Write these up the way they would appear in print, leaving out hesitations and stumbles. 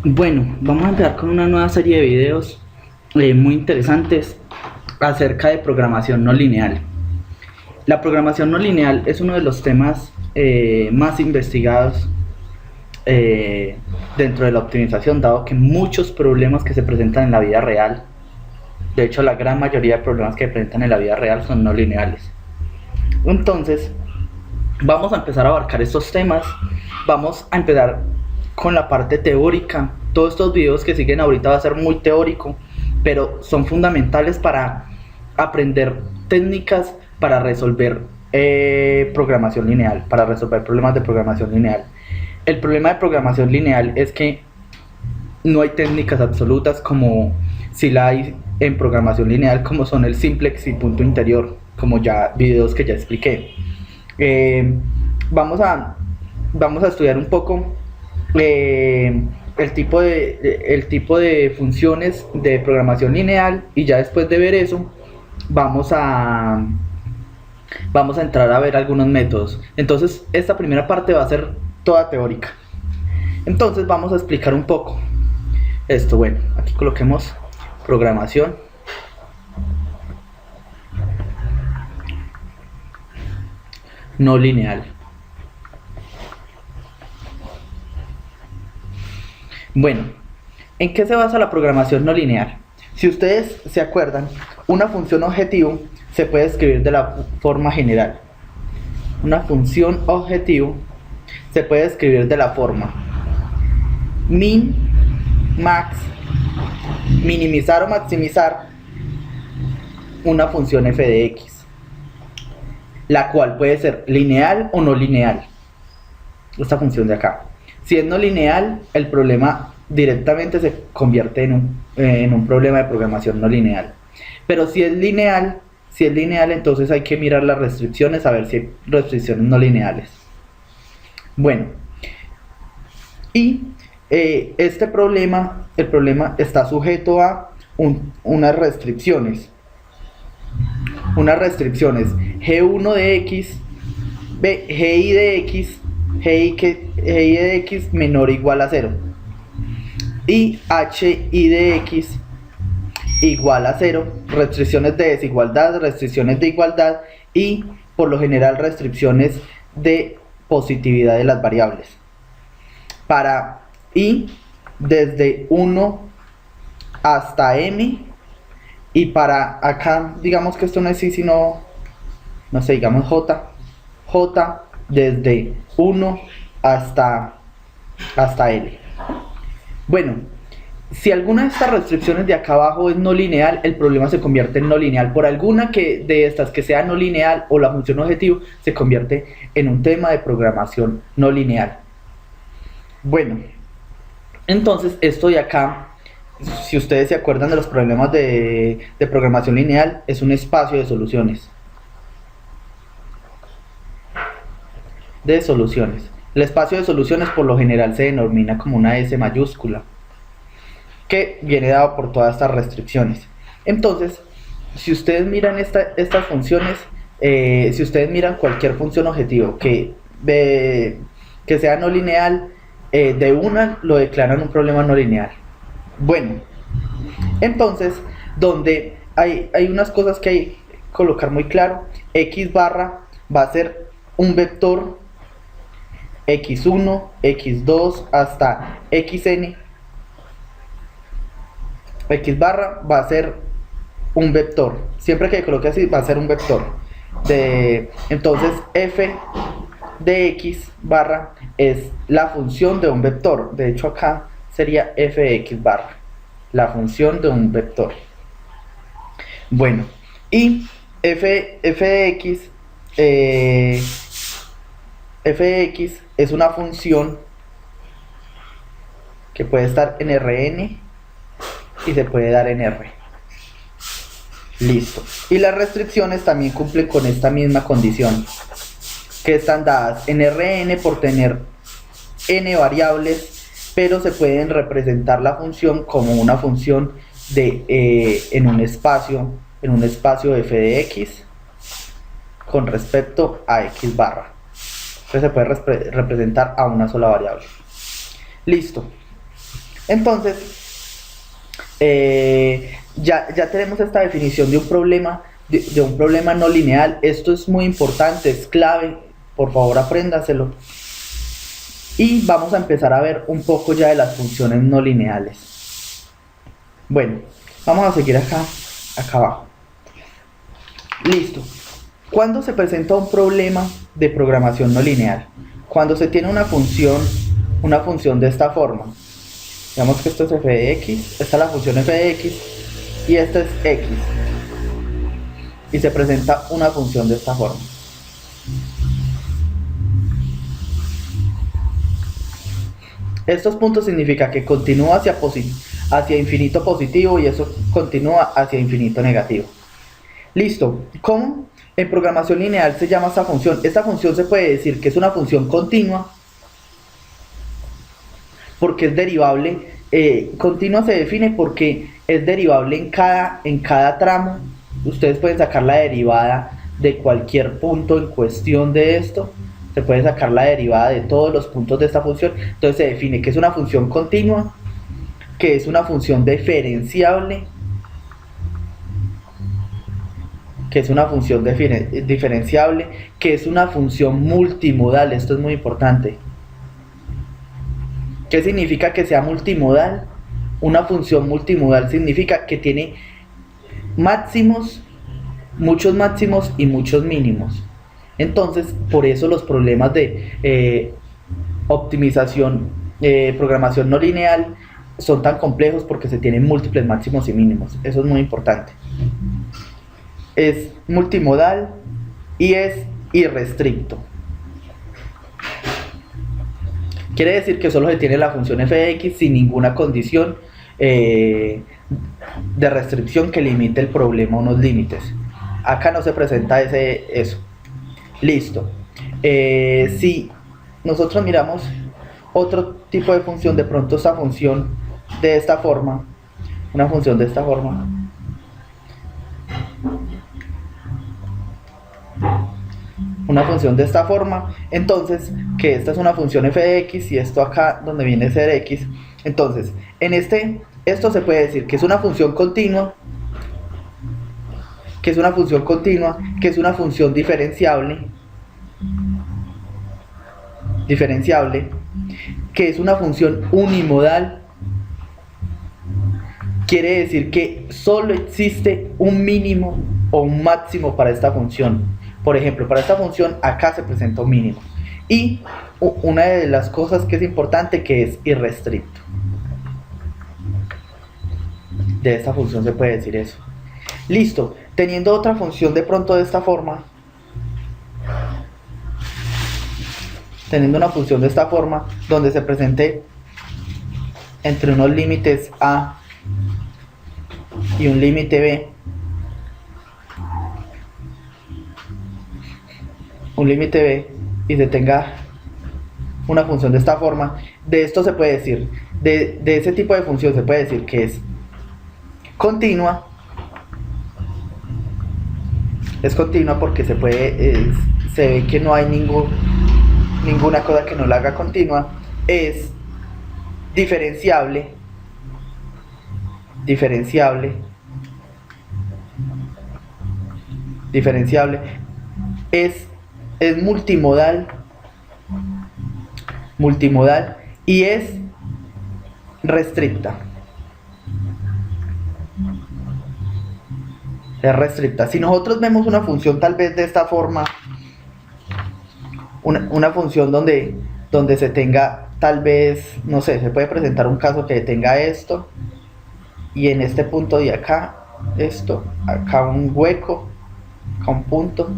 Bueno, vamos a empezar con una nueva serie de videos muy interesantes acerca de programación no lineal. La programación no lineal es uno de los temas más investigados dentro de la optimización, dado que muchos problemas que se presentan en la vida real, de hecho la gran mayoría de problemas que se presentan en la vida real son no lineales. Entonces, vamos a empezar a abarcar estos temas, vamos a empezar con la parte teórica. Todos estos videos que siguen ahorita va a ser muy teórico, pero son fundamentales para aprender técnicas para resolver programación lineal, para resolver problemas de programación lineal. El problema de programación lineal es que no hay técnicas absolutas como si la hay en programación lineal, como son el simplex y punto interior, como ya videos que ya expliqué. Eh, vamos, a, vamos a estudiar un poco el tipo de funciones de programación lineal, y ya después de ver eso vamos a entrar a ver algunos métodos. Entonces esta primera parte va a ser toda teórica. Entonces vamos a explicar un poco esto. Bueno, aquí coloquemos programación no lineal. Bueno, ¿en qué se basa la programación no lineal? Si ustedes se acuerdan, una función objetivo se puede escribir de la forma general. Una función objetivo se puede escribir de la forma min, max, minimizar o maximizar una función f de x, la cual puede ser lineal o no lineal. Esta función de acá. Si es no lineal, el problema directamente se convierte en un problema de programación no lineal. Pero si es lineal, entonces hay que mirar las restricciones, a ver si hay restricciones no lineales. Bueno, y el problema está sujeto a unas restricciones. G1 de x, GI de x, GI de x menor o igual a 0, y HI de x igual a 0, restricciones de desigualdad, restricciones de igualdad y por lo general restricciones de positividad de las variables. Para i desde 1 hasta m, y para acá digamos que esto no es i sino, no sé, digamos j desde 1 hasta l. Bueno, si alguna de estas restricciones de acá abajo es no lineal, el problema se convierte en no lineal. Por alguna de estas que sea no lineal, o la función objetivo se convierte en un tema de programación no lineal. Bueno, entonces esto de acá, si ustedes se acuerdan de los problemas de programación lineal, es un espacio de soluciones. El espacio de soluciones por lo general se denomina como una S mayúscula, que viene dado por todas estas restricciones. Entonces, si ustedes miran estas funciones, si ustedes miran cualquier función objetivo que sea no lineal, de una lo declaran un problema no lineal. Bueno, entonces, donde hay unas cosas que hay que colocar muy claro, x barra va a ser un vector x1, x2 hasta xn. X barra va a ser un vector, siempre que coloque así va a ser un vector. Entonces f de x barra es la función de un vector. De hecho acá sería f de x barra, la función de un vector. Bueno, y f de x es una función que puede estar en Rn y se puede dar en R. Listo. Y las restricciones también cumplen con esta misma condición, que están dadas en Rn por tener n variables, pero se pueden representar la función como una función en un espacio f de x con respecto a x barra. Entonces se puede representar a una sola variable. Listo. Entonces, ya tenemos esta definición de un problema, de un problema no lineal. Esto es muy importante, es clave, por favor apréndaselo. Y vamos a empezar a ver un poco ya de las funciones no lineales. Bueno, vamos a seguir acá abajo. Listo. ¿Cuándo se presenta un problema de programación no lineal? Cuando se tiene una función de esta forma. Digamos que esto es f de x, esta es la función f de x y esta es x. Y se presenta una función de esta forma. Estos puntos significa que continúa hacia infinito positivo y eso continúa hacia infinito negativo. Listo. ¿Cómo en programación lineal se llama esta función? Esta función se puede decir que es una función continua porque es derivable. Continua se define porque es derivable en cada tramo. Ustedes pueden sacar la derivada de cualquier punto en cuestión de esto. Se puede sacar la derivada de todos los puntos de esta función. Entonces se define que es una función continua, que es una función diferenciable, que es una función diferenciable, que es una función multimodal. Esto es muy importante. ¿Qué significa que sea multimodal? Una función multimodal significa que tiene máximos, muchos máximos y muchos mínimos. Entonces, por eso los problemas de optimización, programación no lineal son tan complejos, porque se tienen múltiples máximos y mínimos. Eso es muy importante. Es multimodal y es irrestricto. Quiere decir que solo se tiene la función f de x sin ninguna condición de restricción que limite el problema a unos límites. Acá no se presenta eso. Listo. Si nosotros miramos otro tipo de función, de pronto esta función de esta forma, una función de esta forma, una función de esta forma, entonces que esta es una función f de x y esto acá donde viene a ser x. Entonces esto se puede decir que es una función continua, que es una función diferenciable, que es una función unimodal. Quiere decir que solo existe un mínimo o un máximo para esta función. Por ejemplo, para esta función acá se presenta un mínimo. Y una de las cosas que es importante, que es irrestricto. De esta función se puede decir eso. Listo. Teniendo otra función de pronto de esta forma, teniendo una función de esta forma donde se presente entre unos límites a y un límite b, y se tenga una función de esta forma, de esto se puede decir, de ese tipo de función se puede decir que es continua. Es continua porque se ve que no hay ninguna cosa que no la haga continua. Es diferenciable, es multimodal, y es restricta. Es restricta. Si nosotros vemos una función tal vez de esta forma, una función donde se tenga tal vez, no sé, se puede presentar un caso que tenga esto, y en este punto de acá, esto, acá un hueco, acá un punto,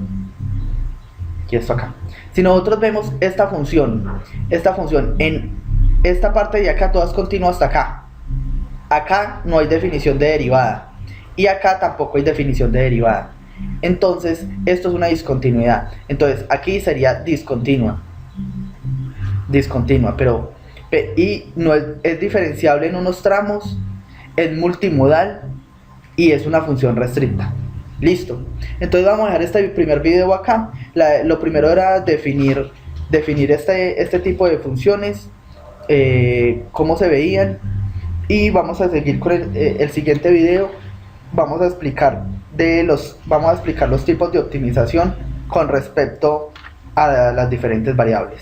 y esto acá. Si nosotros vemos esta función en esta parte de acá, todas continuas hasta acá. Acá no hay definición de derivada. Y acá tampoco hay definición de derivada. Entonces, esto es una discontinuidad. Entonces, aquí sería discontinua, pero y no es diferenciable en unos tramos, es multimodal y es una función restricta. Listo. Entonces vamos a dejar este primer video acá. Lo primero era definir este tipo de funciones, cómo se veían, Y vamos a seguir con el siguiente video. Vamos a explicar los tipos de optimización con respecto a las diferentes variables.